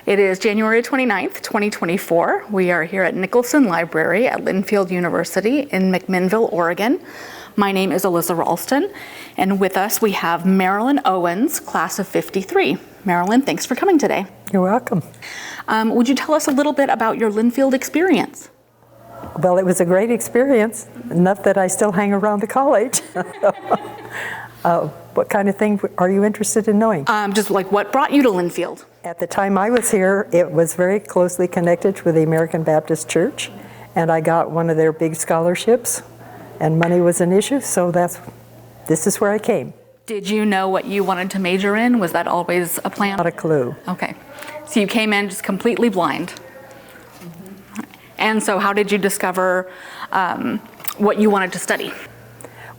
It is January 29th, 2024. We are here at Nicholson Library at Linfield University in McMinnville, Oregon. My name is Alyssa Ralston, and with us we have Marilyn Owens, class of 53. Marilyn, thanks for coming today. You're welcome. Would you tell us a little bit about your Linfield experience? Well, it was a great experience, enough that I still hang around the college. What kind of thing are you interested in knowing? Just like what brought you to Linfield? At the time I was here, it was very closely connected with the American Baptist Church, and I got one of their big scholarships, and money was an issue, so this is where I came. Did you know what you wanted to major in? Was that always a plan? Not a clue. Okay. So you came in just completely blind. And so how did you discover what you wanted to study?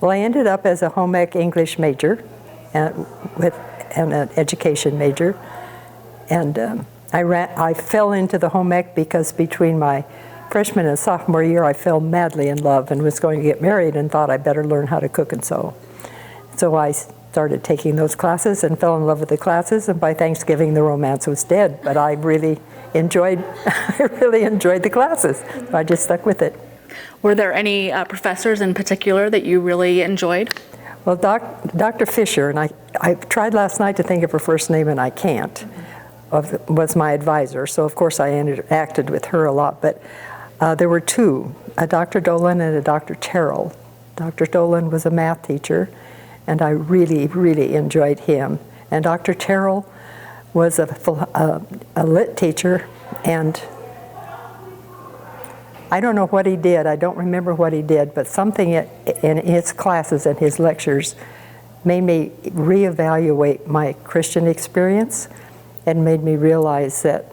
Well, I ended up as a home ec English major and an education major. And I fell into the home ec because between my freshman and sophomore year, I fell madly in love and was going to get married and thought I better learn how to cook and sew. So I started taking those classes and fell in love with the classes, and by Thanksgiving the romance was dead, but I really enjoyed the classes, so I just stuck with it. Were there any professors in particular that you really enjoyed? Well, Dr. Fisher, and I tried last night to think of her first name and I can't, was my advisor, so of course I interacted with her a lot, but there were two, a Dr. Dolan and a Dr. Terrell. Dr. Dolan was a math teacher, and I really, really enjoyed him. And Dr. Terrell was a lit teacher, and I don't know what he did. I don't remember what he did, but something in his classes and his lectures made me reevaluate my Christian experience and made me realize that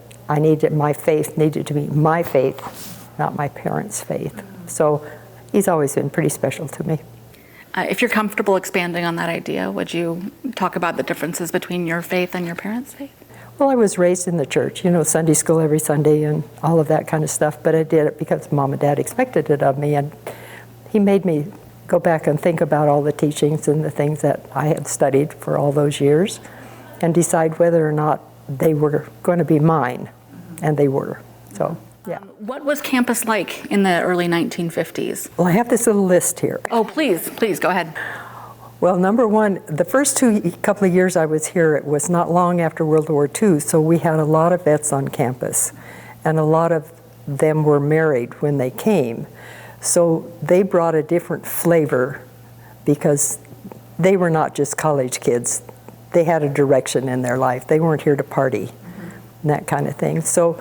my faith needed to be my faith, not my parents' faith. So he's always been pretty special to me. If you're comfortable expanding on that idea, would you talk about the differences between your faith and your parents' faith? Well, I was raised in the church, Sunday school every Sunday and all of that kind of stuff, but I did it because Mom and Dad expected it of me, and he made me go back and think about all the teachings and the things that I had studied for all those years and decide whether or not they were going to be mine, and they were, so. Yeah. What was campus like in the early 1950s? Well, I have this little list here. Oh, please, go ahead. Well, number one, the first couple of years I was here, it was not long after World War II, so we had a lot of vets on campus, and a lot of them were married when they came. So they brought a different flavor because they were not just college kids. They had a direction in their life. They weren't here to party and that kind of thing. So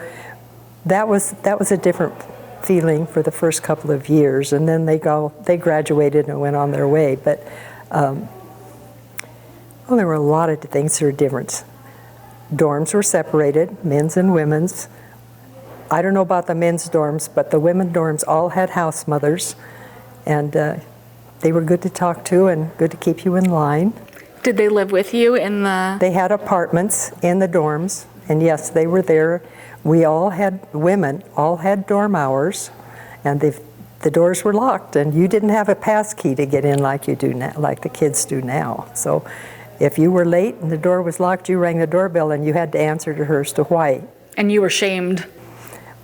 that was a different feeling for the first couple of years, and then they graduated and went on their way. But there were a lot of things that were different. Dorms were separated, men's and women's. I don't know about the men's dorms, but the women dorms all had house mothers, and they were good to talk to and good to keep you in line. Did they live with you in the? They had apartments in the dorms, and yes, they were there. Women all had dorm hours, and the doors were locked, and you didn't have a pass key to get in like you do now, like the kids do now. So if you were late and the door was locked, you rang the doorbell and you had to answer to her as to why. And you were shamed?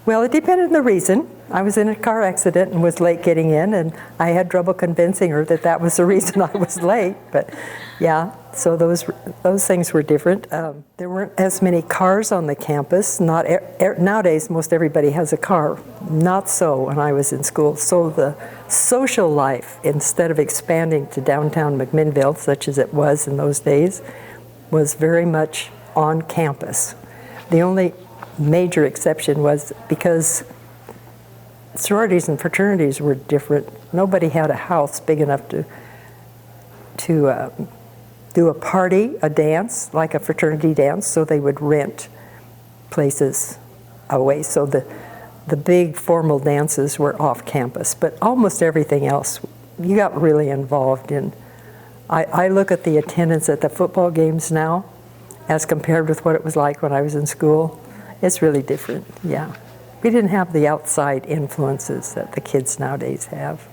Well, it depended on the reason. I was in a car accident and was late getting in, and I had trouble convincing her that was the reason I was late. But yeah, so those things were different. There weren't as many cars on the campus. Nowadays, most everybody has a car. Not so when I was in school. So the social life, instead of expanding to downtown McMinnville, such as it was in those days, was very much on campus. The only major exception was because sororities and fraternities were different. Nobody had a house big enough to do a party, a dance, like a fraternity dance, so they would rent places away. So the big formal dances were off campus, but almost everything else you got really involved in. I look at the attendance at the football games now as compared with what it was like when I was in school. It's really different, yeah. We didn't have the outside influences that the kids nowadays have,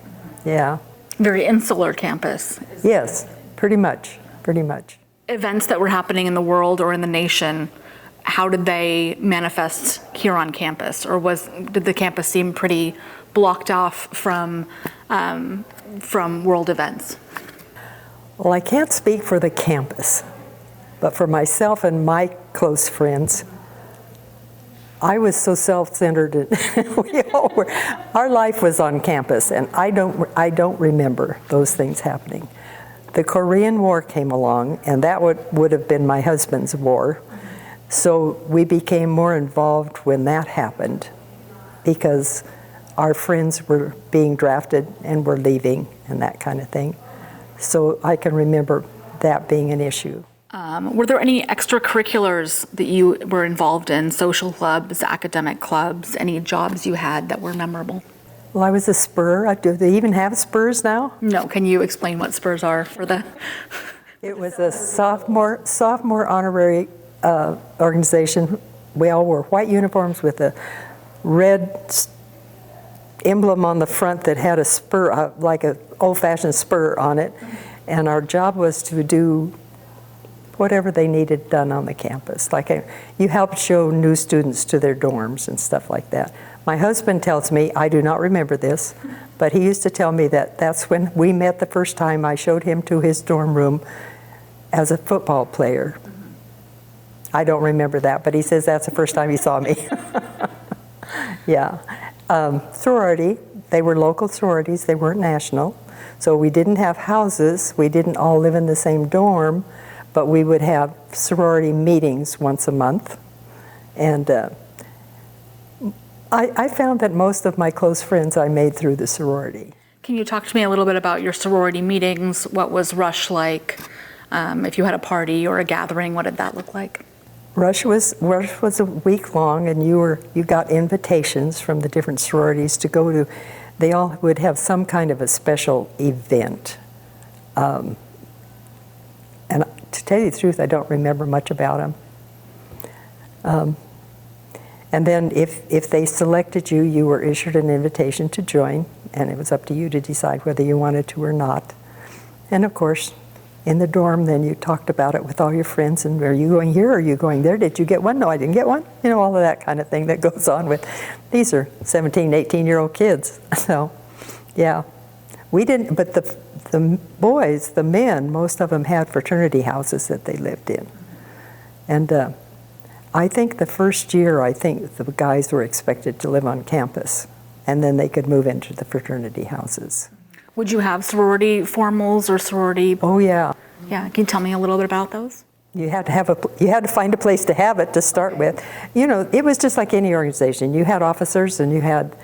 yeah. Very insular campus. Yes, pretty much. Events that were happening in the world or in the nation how did they manifest here on campus? Or did the campus seem pretty blocked off from world events? Well, I can't speak for the campus, but for myself and my close friends, I was so self-centered, and we all were. Our life was on campus, and I don't remember those things happening. The Korean War came along, and that would have been my husband's war. So we became more involved when that happened, because our friends were being drafted and were leaving and that kind of thing. So I can remember that being an issue. Were there any extracurriculars that you were involved in, social clubs, academic clubs, any jobs you had that were memorable? Well, I was a spur. Do they even have spurs now? No. Can you explain what spurs are for the? It was a sophomore honorary organization. We all wore white uniforms with a red emblem on the front that had a spur, like an old-fashioned spur on it. And our job was to do whatever they needed done on the campus. You helped show new students to their dorms and stuff like that. My husband tells me, I do not remember this, but he used to tell me that that's when we met the first time. I showed him to his dorm room as a football player. I don't remember that, but he says that's the first time he saw me. Yeah. Sorority, they were local sororities, they weren't national. So we didn't have houses, we didn't all live in the same dorm, but we would have sorority meetings once a month. And I found that most of my close friends I made through the sorority. Can you talk to me a little bit about your sorority meetings? What was Rush like? If you had a party or a gathering, what did that look like? Rush was a week long, and you got invitations from the different sororities to go to. They all would have some kind of a special event. And to tell you the truth, I don't remember much about them. And then if they selected you, you were issued an invitation to join, and it was up to you to decide whether you wanted to or not. And of course, in the dorm, then you talked about it with all your friends, and are you going here, are you going there? Did you get one? No, I didn't get one. You know, all of that kind of thing that goes on with, these are 17, 18-year-old kids. So, yeah. We didn't, but the boys, the men, most of them had fraternity houses that they lived in. And I think the first year, the guys were expected to live on campus, and then they could move into the fraternity houses. Would you have sorority formals or sorority? Oh, yeah. Yeah, can you tell me a little bit about those? You had to find a place to have it to start with. You know, it was just like any organization. You had officers, and you had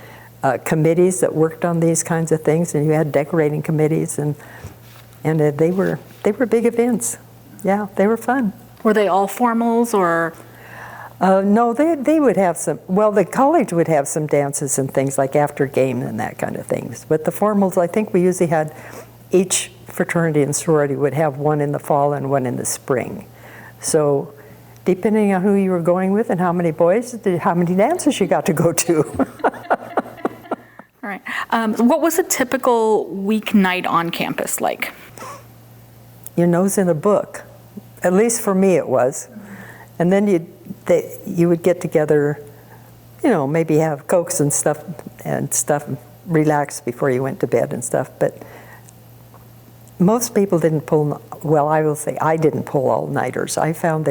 committees that worked on these kinds of things, and you had decorating committees, and they were big events. Yeah, they were fun. Were they all formals or? No, they would have some. Well, the college would have some dances and things like after game and that kind of things. But the formals, I think we usually had, each fraternity and sorority would have one in the fall and one in the spring. So depending on who you were going with and how many boys, how many dances you got to go to. All right. What was a typical weeknight on campus like? Your nose in a book. At least for me it was. And then you would get together, you know, maybe have Cokes and stuff, relax before you went to bed and stuff. But most people didn't pull, well, I will say I didn't pull all-nighters. I found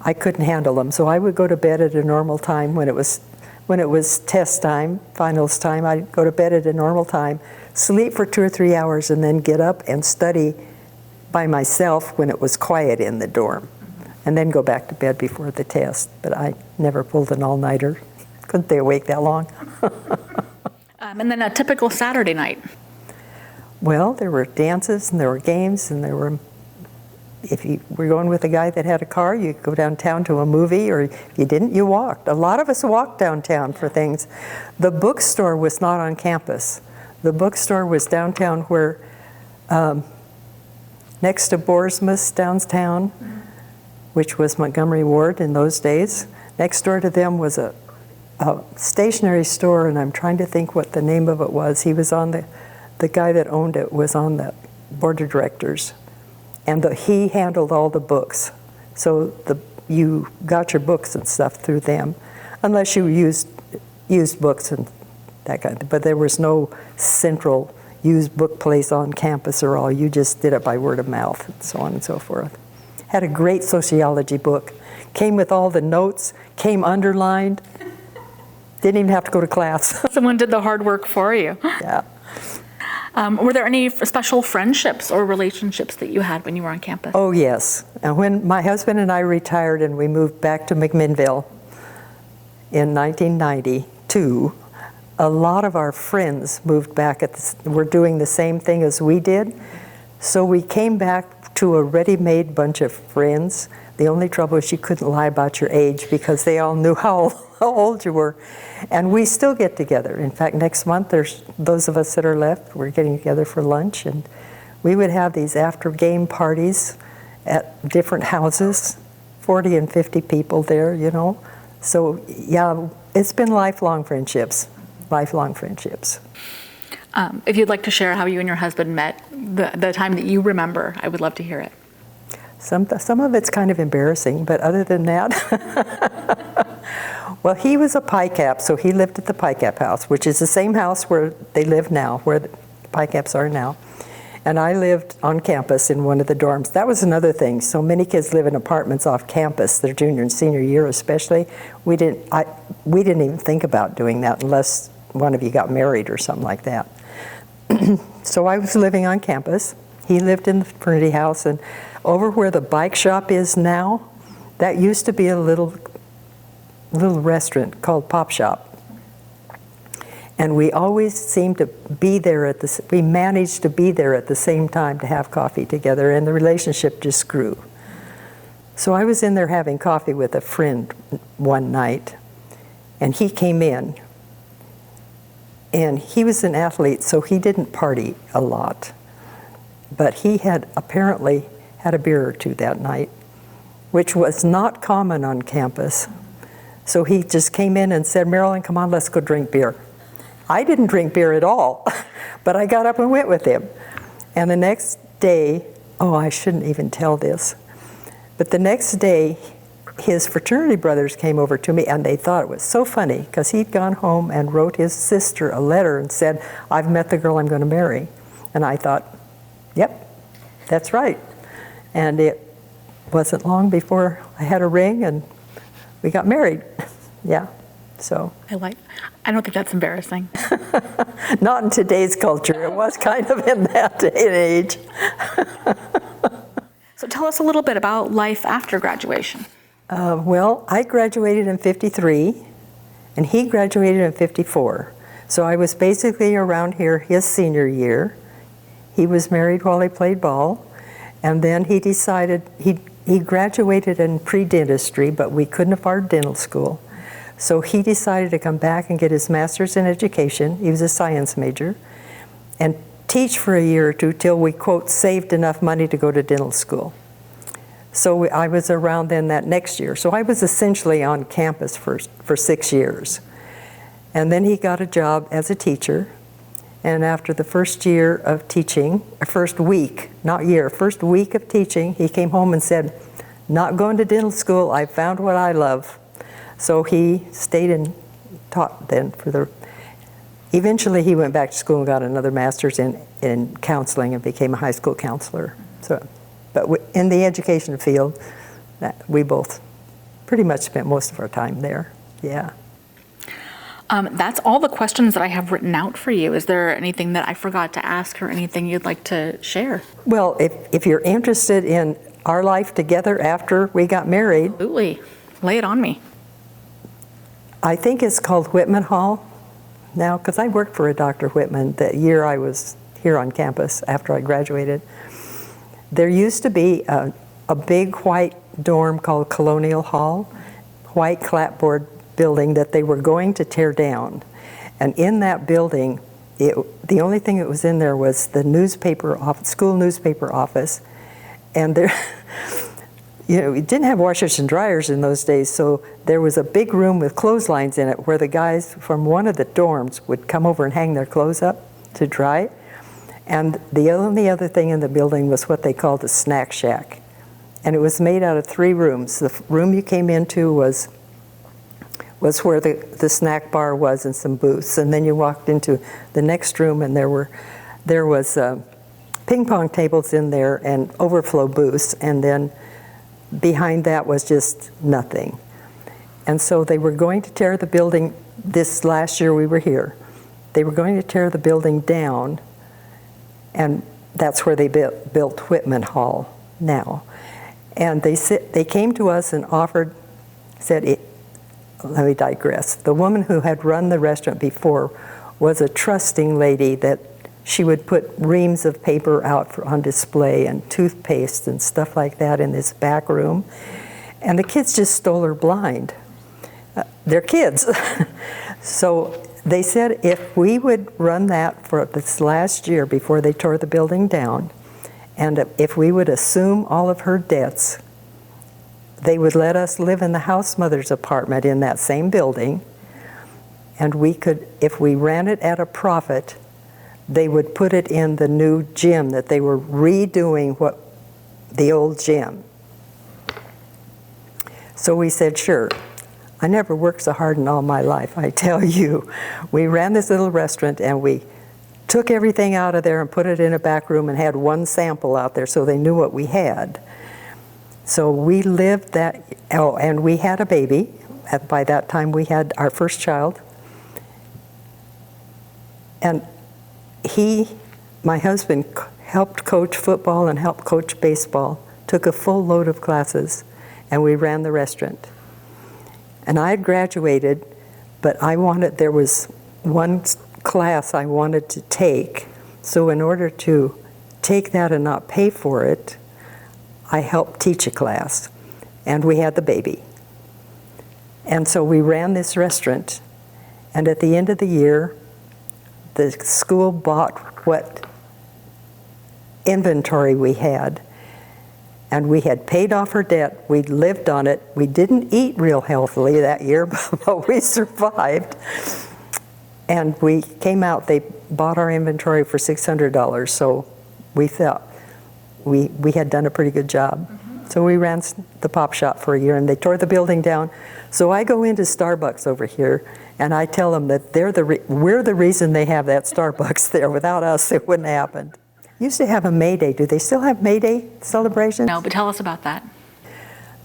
I couldn't handle them. So I would go to bed at a normal time when it was test time, finals time. I'd go to bed at a normal time, sleep for 2 or 3 hours, and then get up and study by myself when it was quiet in the dorm. And then go back to bed before the test. But I never pulled an all-nighter. Couldn't stay awake that long. And then a typical Saturday night. Well, there were dances and there were games and there were, if you were going with a guy that had a car, you could go downtown to a movie, or if you didn't, you walked. A lot of us walked downtown for things. The bookstore was not on campus. The bookstore was downtown where, next to Boersma's downtown, which was Montgomery Ward in those days. Next door to them was a stationery store, and I'm trying to think what the name of it was. He was on the guy that owned it was on the board of directors, and he handled all the books. So you got your books and stuff through them, unless you used books and that kind of thing. But there was no central used book place on campus or all. You just did it by word of mouth and so on and so forth. Had a great sociology book. Came with all the notes, came underlined. Didn't even have to go to class. Someone did the hard work for you. Yeah. Were there any special friendships or relationships that you had when you were on campus? Oh, yes. And when my husband and I retired and we moved back to McMinnville in 1992, a lot of our friends moved back were doing the same thing as we did. So we came back to a ready-made bunch of friends. The only trouble is you couldn't lie about your age because they all knew how old you were. And we still get together. In fact, next month, there's those of us that are left, we're getting together for lunch. And we would have these after-game parties at different houses, 40 and 50 people there, you know. So, yeah, it's been lifelong friendships. Lifelong friendships. If you'd like to share how you and your husband met, the time that you remember, I would love to hear it. Some of it's kind of embarrassing, but other than that, well, he was a PICAP, so he lived at the PICAP house, which is the same house where they live now, where the PICAPs are now. And I lived on campus in one of the dorms. That was another thing. So many kids live in apartments off campus, their junior and senior year especially. We didn't even think about doing that unless one of you got married or something like that. So I was living on campus. He lived in the fraternity house, and over where the bike shop is now, that used to be a little restaurant called Pop Shop. And we always seemed to be there we managed to be there at the same time to have coffee together, and the relationship just grew. So I was in there having coffee with a friend one night, and he came in. And he was an athlete, so he didn't party a lot. But he had apparently had a beer or two that night, which was not common on campus. So he just came in and said, "Marilyn, come on, let's go drink beer." I didn't drink beer at all, but I got up and went with him. And the next day, oh, I shouldn't even tell this, but the next day, his fraternity brothers came over to me, and they thought it was so funny because he'd gone home and wrote his sister a letter and said, "I've met the girl I'm going to marry." And I thought, yep, that's right. And it wasn't long before I had a ring and we got married. Yeah, so. I don't think that's embarrassing. Not in today's culture. It was kind of in that day and age. So tell us a little bit about life after graduation. Well, I graduated in '53, and he graduated in '54. So I was basically around here his senior year. He was married while he played ball, and then he decided, he graduated in pre-dentistry, but we couldn't afford dental school. So he decided to come back and get his master's in education. He was a science major, and teach for a year or two till we, quote, saved enough money to go to dental school. So I was around then that next year. So I was essentially on campus for 6 years. And then he got a job as a teacher. And after the first year of teaching, first week of teaching, he came home and said, "Not going to dental school, I found what I love." So he stayed and taught then eventually he went back to school and got another master's in counseling and became a high school counselor. So. But in the education field, we both pretty much spent most of our time there, yeah. That's all the questions that I have written out for you. Is there anything that I forgot to ask or anything you'd like to share? Well, if you're interested in our life together after we got married. Absolutely. Lay it on me. I think it's called Whitman Hall now, because I worked for a Dr. Whitman the year I was here on campus after I graduated. There used to be a big white dorm called Colonial Hall, white clapboard building that they were going to tear down. And in that building, the only thing that was in there was the school newspaper office. And there, we didn't have washers and dryers in those days, so there was a big room with clotheslines in it where the guys from one of the dorms would come over and hang their clothes up to dry. And the only other thing in the building was what they called a snack shack. And it was made out of 3 rooms. The room you came into was where the snack bar was and some booths. And then you walked into the next room, and there was ping pong tables in there and overflow booths. And then behind that was just nothing. And so they were going to tear the building, this last year we were here, they were going to tear the building down, and that's where they built Whitman Hall now. And they came to us and offered, let me digress. The woman who had run the restaurant before was a trusting lady that she would put reams of paper out on display and toothpaste and stuff like that in this back room. And the kids just stole her blind. They're kids. So they said if we would run that for this last year before they tore the building down, and if we would assume all of her debts, they would let us live in the house mother's apartment in that same building, and we could, if we ran it at a profit, they would put it in the new gym that they were redoing, the old gym. So we said, sure. I never worked so hard in all my life, I tell you. We ran this little restaurant, and we took everything out of there and put it in a back room and had one sample out there so they knew what we had. So we lived that, and we had a baby. By that time we had our first child. And my husband, helped coach football and helped coach baseball, took a full load of classes, and we ran the restaurant. And I had graduated, but there was one class I wanted to take. So in order to take that and not pay for it, I helped teach a class. And we had the baby. And so we ran this restaurant. And at the end of the year, the school bought what inventory we had. And we had paid off her debt. We lived on it. We didn't eat real healthily that year, but we survived. And we came out, they bought our inventory for $600. So we thought we had done a pretty good job. Mm-hmm. So we ran the pop shop for a year, and they tore the building down. So I go into Starbucks over here, and I tell them that we're the reason they have that Starbucks there. Without us, it wouldn't have happened. Used to have a May Day. Do they still have May Day celebrations? No, but tell us about that.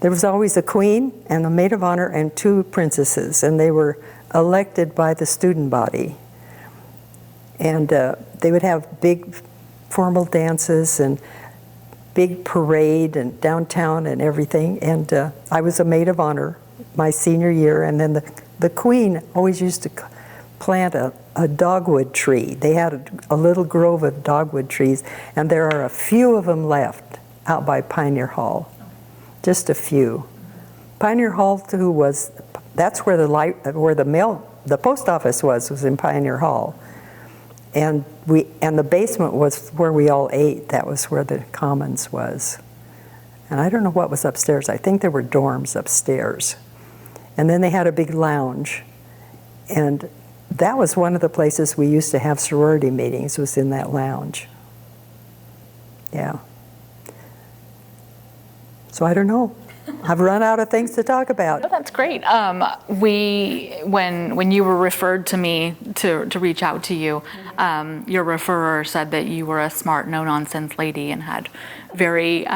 There was always a queen and a maid of honor and 2 princesses, and they were elected by the student body. And they would have big formal dances and big parade and downtown and everything. And I was a maid of honor my senior year, and then the queen always used to plant a dogwood tree. They had a little grove of dogwood trees, and there are a few of them left out by Pioneer Hall. Just a few. Pioneer Hall too that's where the post office was in Pioneer Hall. And the basement was where we all ate. That was where the commons was. And I don't know what was upstairs. I think there were dorms upstairs. And then they had a big lounge. And that was one of the places we used to have sorority meetings, was in that lounge. Yeah. So I don't know. I've run out of things to talk about. Oh, that's great. When you were referred to me to reach out to you, your referrer said that you were a smart, no-nonsense lady and had very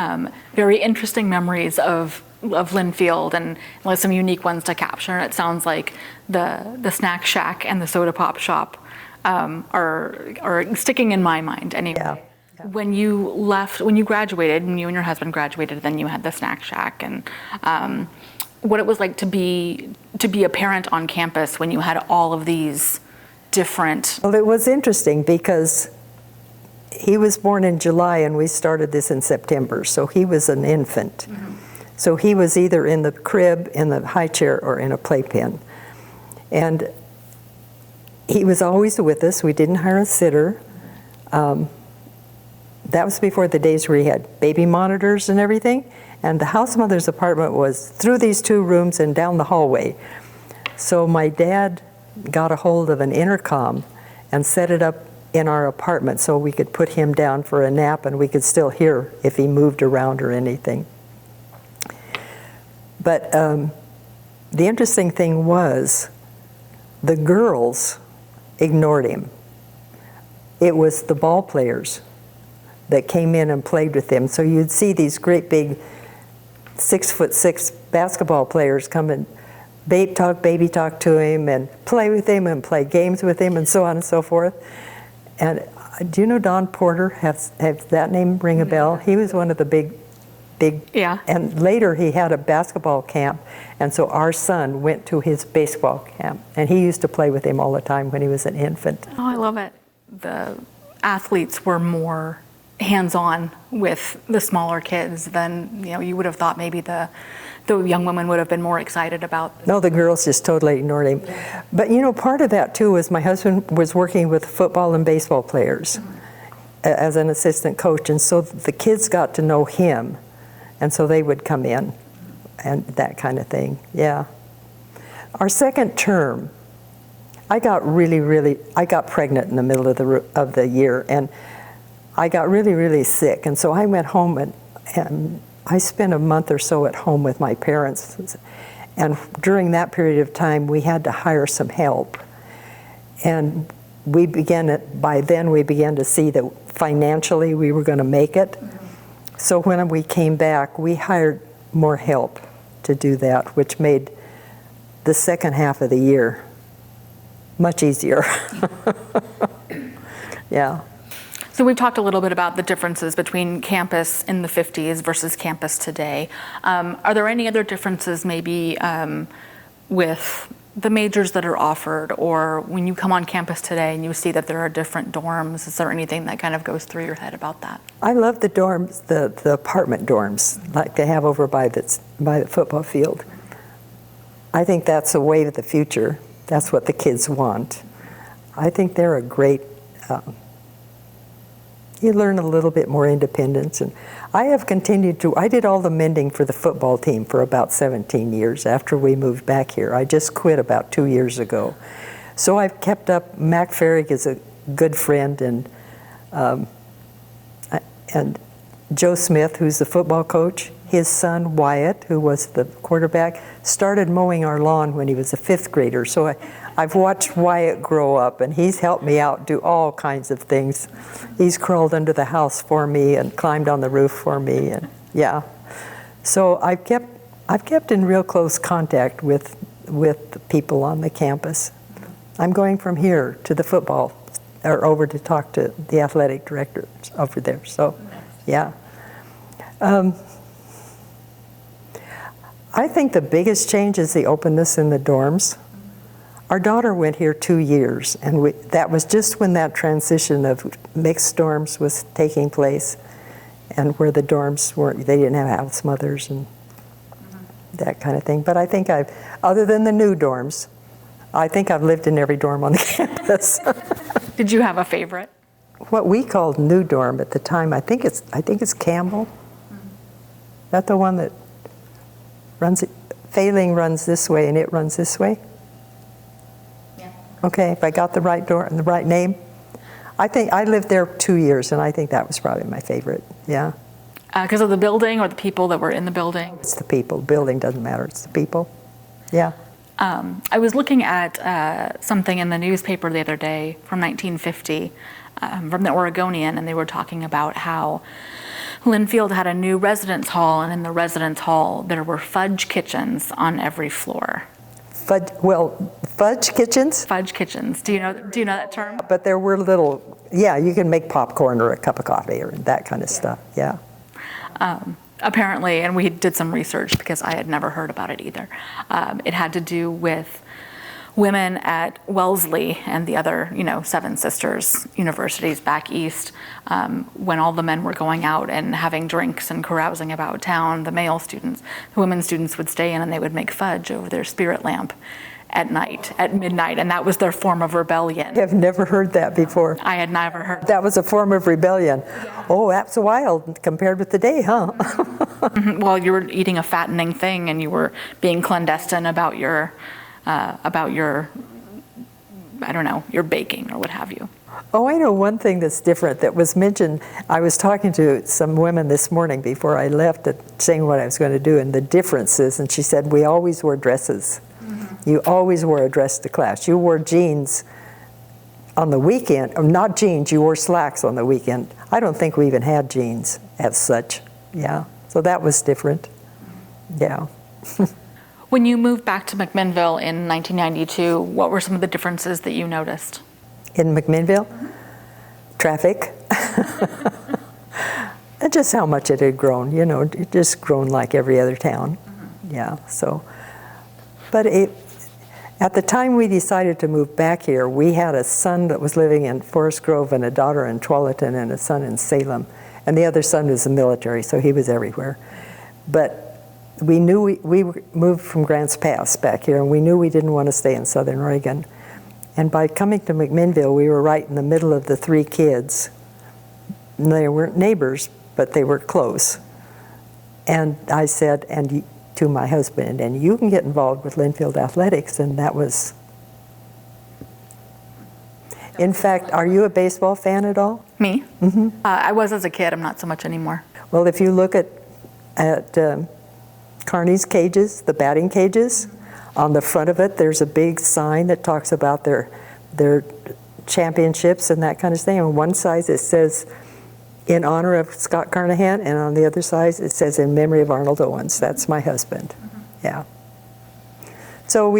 interesting memories of Linfield and some unique ones to capture. And it sounds like the snack shack and the soda pop shop are sticking in my mind anyway. Yeah. When you graduated, and you and your husband graduated, then you had the snack shack, and what it was like to be a parent on campus when you had all of these different. Well, it was interesting because he was born in July and we started this in September, so he was an infant. Mm-hmm. So he was either in the crib, in the high chair, or in a playpen. And he was always with us. We didn't hire a sitter. That was before the days where he had baby monitors and everything. And the house mother's apartment was through these 2 rooms and down the hallway. So my dad got a hold of an intercom and set it up in our apartment so we could put him down for a nap and we could still hear if he moved around or anything. But the interesting thing was the girls ignored him. It was the ball players that came in and played with him. So you'd see these great big 6'6" basketball players come and baby talk to him and play with him and play games with him and so on and so forth. And do you know Don Porter? Have that name ring a bell? He was one of the big, Yeah. and later he had a basketball camp, and so our son went to his baseball camp, and he used to play with him all the time when he was an infant. Oh, I love it. The athletes were more hands-on with the smaller kids than, you would have thought maybe the young women would have been more excited about. No, the girls just totally ignored him. But part of that too was my husband was working with football and baseball players as an assistant coach, and so the kids got to know him, and so they would come in and that kind of thing. Yeah. Our second term, I got pregnant in the middle of the year, and I got really sick, and so I went home and I spent a month or so at home with my parents, and during that period of time we had to hire some help, and by then we began to see that financially we were going to make it. So when we came back, we hired more help to do that, which made the second half of the year much easier. Yeah. So we've talked a little bit about the differences between campus in the 50s versus campus today. Are there any other differences maybe with the majors that are offered, or when you come on campus today and you see that there are different dorms? Is there anything that kind of goes through your head about that? I love the dorms, the apartment dorms like they have over by the football field. I think that's a way to the future. That's what the kids want. I think they're a great, you learn a little bit more independence. And I have continued I did all the mending for the football team for about 17 years after we moved back here. I just quit about 2 years ago. So I've kept up. Mac Farrig is a good friend, and Joe Smith, who's the football coach, his son Wyatt, who was the quarterback, started mowing our lawn when he was a 5th grader. So I've watched Wyatt grow up, and he's helped me out do all kinds of things. He's crawled under the house for me and climbed on the roof for me, and yeah. So I've kept in real close contact with the people on the campus. I'm going from here to the football, or over to talk to the athletic directors over there. So, yeah. I think the biggest change is the openness in the dorms. Our daughter went here 2 years, and that was just when that transition of mixed dorms was taking place, and where the dorms they didn't have house mothers and that kind of thing. But I think other than the new dorms, I think I've lived in every dorm on the campus. Did you have a favorite? What we called new dorm at the time, I think it's Campbell. That the one that failing runs this way and it runs this way? Yeah. Okay, if I got the right door and the right name. I think I lived there 2 years, and I think that was probably my favorite, yeah. Because of the building or the people that were in the building? It's the people. Building doesn't matter, it's the people, yeah. I was looking at something in the newspaper the other day from 1950 from the Oregonian, and they were talking about how Linfield had a new residence hall, and in the residence hall there were fudge kitchens on every floor. Fudge kitchens? Fudge kitchens. Do you know that term? But there were little, yeah, you can make popcorn or a cup of coffee or that kind of stuff, yeah. Apparently, and we did some research because I had never heard about it either. It had to do with women at Wellesley and the other, 7 sisters universities back east, when all the men were going out and having drinks and carousing about town, the women students would stay in and they would make fudge over their spirit lamp at night, at midnight, and that was their form of rebellion. I've never heard that before. I had never heard that was a form of rebellion. Yeah. Oh, that's wild compared with today, huh? Well, you were eating a fattening thing and you were being clandestine about your I don't know, your baking or what have you. Oh, I know one thing that's different that was mentioned. I was talking to some women this morning before I left, saying what I was going to do and the differences, and she said, we always wore dresses. Mm-hmm. You always wore a dress to class. You wore jeans on the weekend, or not jeans, you wore slacks on the weekend. I don't think we even had jeans as such, yeah. So that was different, yeah. When you moved back to McMinnville in 1992, what were some of the differences that you noticed? In McMinnville? Traffic. And just how much it had grown, you know, it just grown like every other town. Yeah, so. But at the time we decided to move back here, we had a son that was living in Forest Grove and a daughter in Tualatin and a son in Salem. And the other son was in the military, so he was everywhere. But we knew we moved from Grants Pass back here, and we knew we didn't want to stay in Southern Oregon. And by coming to McMinnville, we were right in the middle of the three kids. And they weren't neighbors, but they were close. And I said, to my husband, and you can get involved with Linfield Athletics, and that was. In fact, are you a baseball fan at all? Me? Mm-hmm. I was as a kid, I'm not so much anymore. Well, if you look at Kearney's cages, the batting cages, on the front of it, there's a big sign that talks about their championships and that kind of thing. On one side it says, in honor of Scott Carnahan, and on the other side it says, in memory of Arnold Owens. That's my husband. Mm-hmm. Yeah. So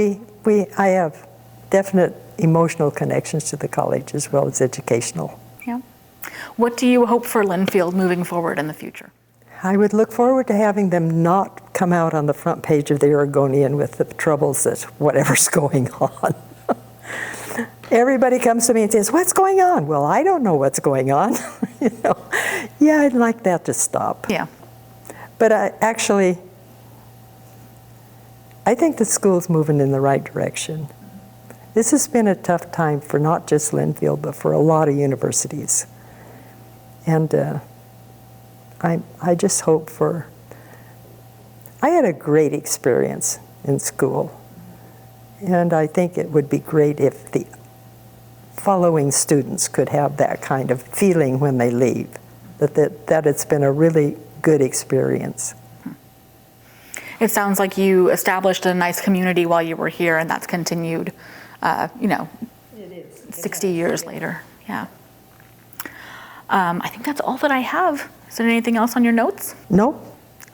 I have definite emotional connections to the college as well as educational. Yeah. What do you hope for Linfield moving forward in the future? I would look forward to having them not come out on the front page of the Oregonian with the troubles that whatever's going on. Everybody comes to me and says, what's going on? Well, I don't know what's going on. You know? Yeah, I'd like that to stop. Yeah. But I think the school's moving in the right direction. This has been a tough time for not just Linfield, but for a lot of universities. And I just hope I had a great experience in school. And I think it would be great if the following students could have that kind of feeling when they leave, that it's been a really good experience. It sounds like you established a nice community while you were here, and that's continued, you know, 60 years later. Yeah. I think that's all that I have. Is there anything else on your notes? No.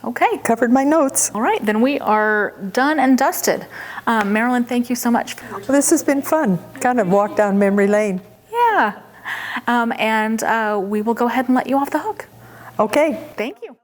Okay. Covered my notes. All right, then we are done and dusted. Marilyn, thank you so much. Well, this has been fun. Kind of walk down memory lane. Yeah. And we will go ahead and let you off the hook. Okay. Thank you.